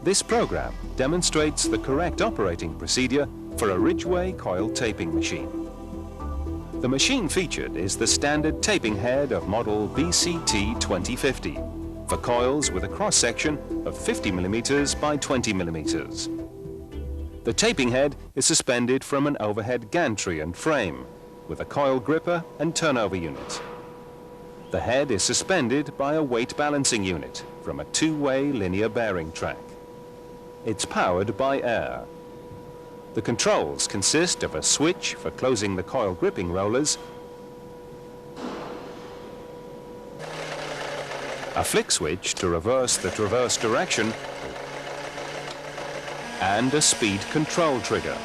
This program demonstrates the correct operating procedure for a Ridgway coil taping machine. The machine featured is the standard taping head of model BCT 2050 for coils with a cross-section of 50 mm by 20 mm. The taping head is suspended from an overhead gantry and frame with a coil gripper and turnover unit. The head is suspended by a weight balancing unit from a two-way linear bearing track. It's powered by air. The controls consist of a switch for closing the coil gripping rollers, a flick switch to reverse the transverse direction, and a speed control trigger.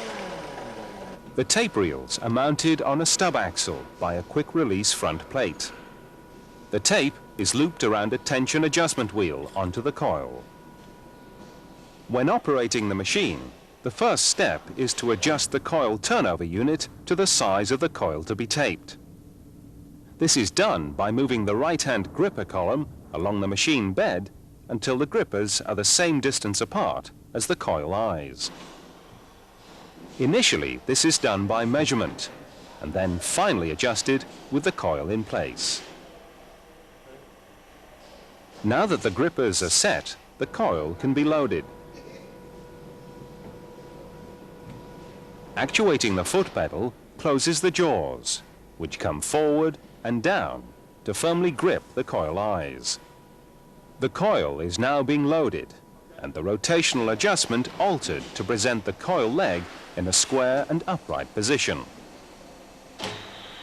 The tape reels are mounted on a stub axle by a quick release front plate. The tape is looped around a tension adjustment wheel onto the coil. When operating the machine, the first step is to adjust the coil turnover unit to the size of the coil to be taped. This is done by moving the right-hand gripper column along the machine bed until the grippers are the same distance apart as the coil eyes. Initially, this is done by measurement and then finally adjusted with the coil in place. Now that the grippers are set, the coil can be loaded. Actuating the foot pedal closes the jaws, which come forward and down to firmly grip the coil eyes. The coil is now being loaded and the rotational adjustment altered to present the coil leg in a square and upright position.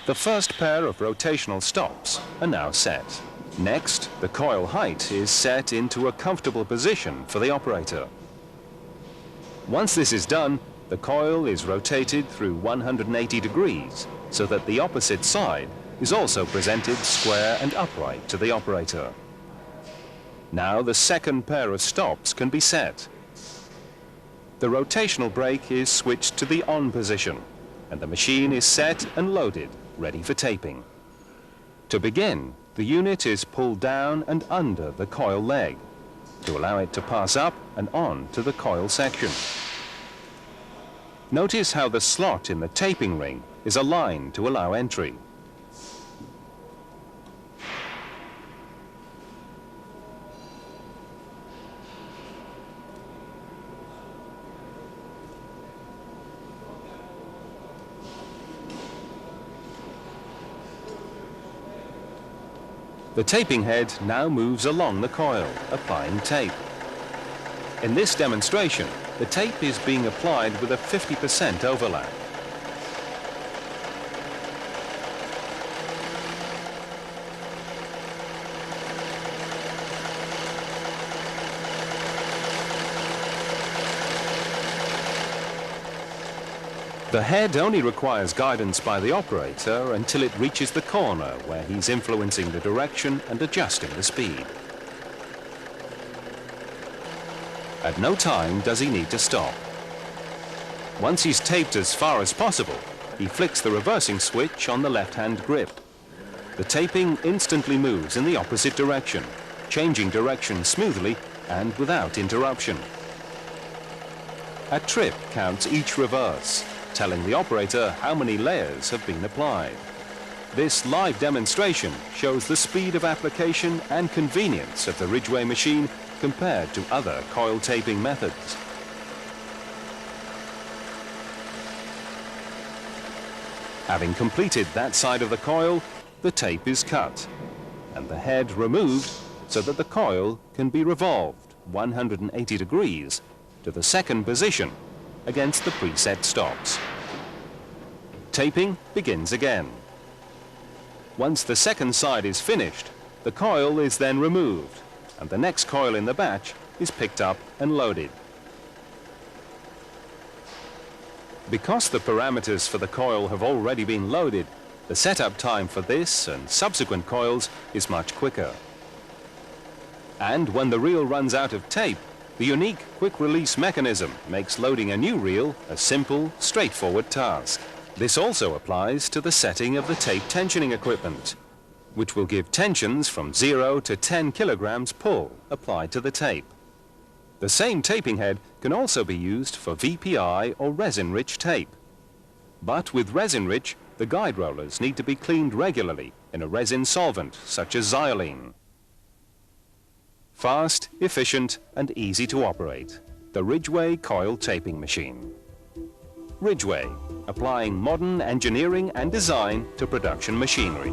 The first pair of rotational stops are now set. Next, the coil height is set into a comfortable position for the operator. Once this is done, the coil is rotated through 180 degrees so that the opposite side is also presented square and upright to the operator. Now the second pair of stops can be set. The rotational brake is switched to the on position and the machine is set and loaded, ready for taping. To begin, the unit is pulled down and under the coil leg to allow it to pass up and on to the coil section. Notice how the slot in the taping ring is aligned to allow entry. The taping head now moves along the coil, applying tape. In this demonstration, the tape is being applied with a 50% overlap. The head only requires guidance by the operator until it reaches the corner where he's influencing the direction and adjusting the speed. At no time does he need to stop. Once he's taped as far as possible, he flicks the reversing switch on the left-hand grip. The taping instantly moves in the opposite direction, changing direction smoothly and without interruption. A trip counts each reverse, telling the operator how many layers have been applied. This live demonstration shows the speed of application and convenience of the Ridgway machine compared to other coil taping methods. Having completed that side of the coil, the tape is cut and the head removed so that the coil can be revolved 180 degrees to the second position against the preset stops. Taping begins again. Once the second side is finished, the coil is then removed and the next coil in the batch is picked up and loaded. Because the parameters for the coil have already been loaded, the setup time for this and subsequent coils is much quicker. And when the reel runs out of tape, the unique quick release mechanism makes loading a new reel a simple, straightforward task. This also applies to the setting of the tape tensioning equipment, which will give tensions from 0 to 10 kilograms pull applied to the tape. The same taping head can also be used for VPI or resin-rich tape. But with resin-rich, the guide rollers need to be cleaned regularly in a resin solvent such as xylene. Fast, efficient and easy to operate. The Ridgway coil taping machine. Ridgway, applying modern engineering and design to production machinery.